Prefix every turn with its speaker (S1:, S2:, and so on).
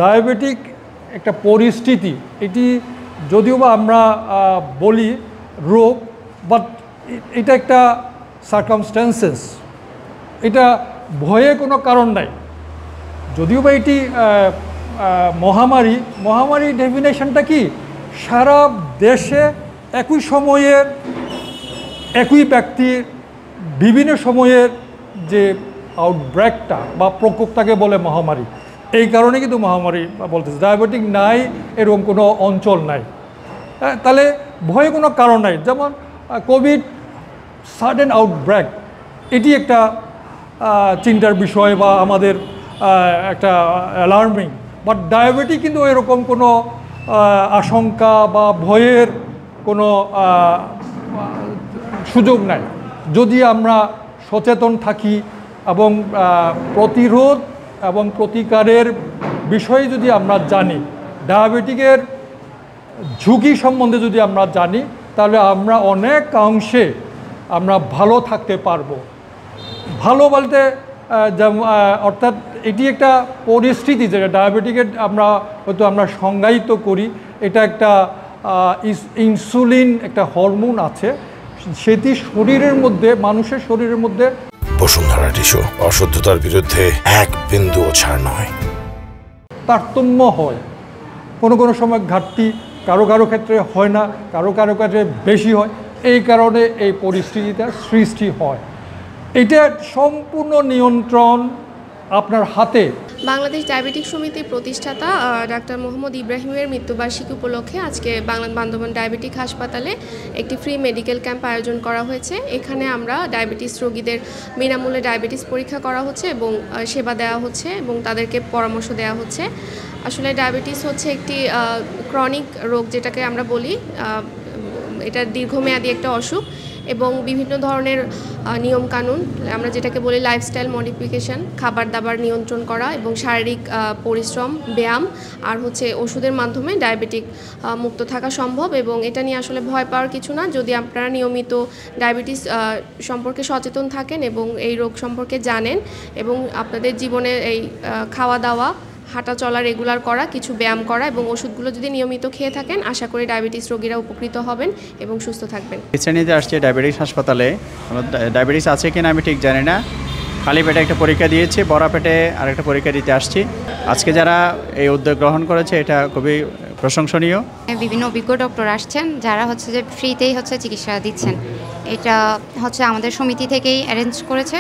S1: Diabetic একটা পরিস্থিতি, এটি যদিও বা আমরা বলি রোগ, বাট এটা একটা সার্কামস্ট্যান্সেস, এটা ভয়ে কোনো কারণ নাই। যদিও বা এটি মহামারী ডেফিনেশনটা কি? সারা দেশে একই সময়ের একই ব্যক্তির বিভিন্ন সময়ের যে আউটব্রেকটা বা প্রকোপটাকে বলে মহামারী। এই কারণে কিন্তু মহামারী বলতেছে। ডায়াবেটিক নাই এরকম কোনো অঞ্চল নাই, তাহলে ভয়ে কোনো কারণ নাই। যেমন কোভিড সাডেন আউটব্রেক, এটি একটা চিন্তার বিষয় বা আমাদের একটা অ্যালার্মিং, বাট ডায়াবেটিক কিন্তু এরকম কোনো আশঙ্কা বা ভয়ের কোনো সুযোগ নাই যদি আমরা সচেতন থাকি এবং প্রতিরোধ এবং প্রতিকারের বিষয়ে যদি আমরা জানি, ডায়াবেটিকের ঝুঁকি সম্বন্ধে যদি আমরা জানি, তাহলে আমরা অনেক অংশে আমরা ভালো থাকতে পারবো। ভালো বলতে অর্থাৎ এটি একটা পরিস্থিতি যেটা ডায়াবেটিকের আমরা সংজ্ঞায়িত করি। এটা একটা ইনসুলিন একটা হরমোন আছে, সেটি শরীরের মধ্যে, মানুষের শরীরের মধ্যে।
S2: বসুন্ধরা টিস্যু, অশুদ্ধতার বিরুদ্ধে এক বিন্দুও ছাড় নয়।
S1: তারতম্য হয়, কোনো সময় ঘাটতি কারো ক্ষেত্রে হয় না, কারো ক্ষেত্রে বেশি হয়। এই কারণে এই পরিস্থিতিটা সৃষ্টি হয়। এটা সম্পূর্ণ নিয়ন্ত্রণ আপনার হাতে।
S3: বাংলাদেশ ডায়াবেটিক সমিতির প্রতিষ্ঠাতা ডাক্তার মোহাম্মদ ইব্রাহিমের মৃত্যুবার্ষিকী উপলক্ষে আজকে বান্দরবান ডায়াবেটিক হাসপাতালে একটি ফ্রি মেডিকেল ক্যাম্প আয়োজন করা হয়েছে। এখানে আমরা ডায়াবেটিস রোগীদের বিনামূল্যে ডায়াবেটিস পরীক্ষা করা হচ্ছে এবং সেবা দেওয়া হচ্ছে এবং তাদেরকে পরামর্শ দেওয়া হচ্ছে। আসলে ডায়াবেটিস হচ্ছে একটি ক্রনিক রোগ, যেটাকে আমরা বলি। এটা দীর্ঘমেয়াদী একটা অসুখ এবং বিভিন্ন ধরনের নিয়মকানুন, আমরা যেটাকে বলি লাইফস্টাইল মডিফিকেশান, খাবার দাবার নিয়ন্ত্রণ করা এবং শারীরিক পরিশ্রম, ব্যায়াম আর ওষুধের মাধ্যমে ডায়াবেটিক মুক্ত থাকা সম্ভব। এবং এটা নিয়ে আসলে ভয় পাওয়ার কিছু না, যদি আপনারা নিয়মিত ডায়াবেটিস সম্পর্কে সচেতন থাকেন এবং এই রোগ সম্পর্কে জানেন এবং আপনাদের জীবনে এই খাওয়া দাওয়া, হাঁটা চলা রেগুলার করা, কিছু ব্যায়াম করা এবং ওষুধগুলো যদি নিয়মিত খেয়ে থাকেন, আশা করি ডায়াবেটিস রোগীরা উপকৃত হবেন এবং সুস্থ থাকবেন।
S4: শ্রেণীতে আসছে ডায়াবেটিস হাসপাতালে। ডায়াবেটিস আছে কিনা আমি ঠিক জানি না, খালি পেটে একটা পরীক্ষা দিয়েছি, বড় পেটে আরেকটা পরীক্ষা দিতে আসছি। আজকে যারা এই উদ্যোগ গ্রহণ করেছে এটা খুবই প্রশংসনীয়।
S5: বিভিন্ন অভিজ্ঞ ডক্টর আসছেন যারা যে ফ্রিতেই চিকিৎসা দিচ্ছেন। এটা আমাদের সমিতি থেকেই অ্যারেঞ্জ করেছে।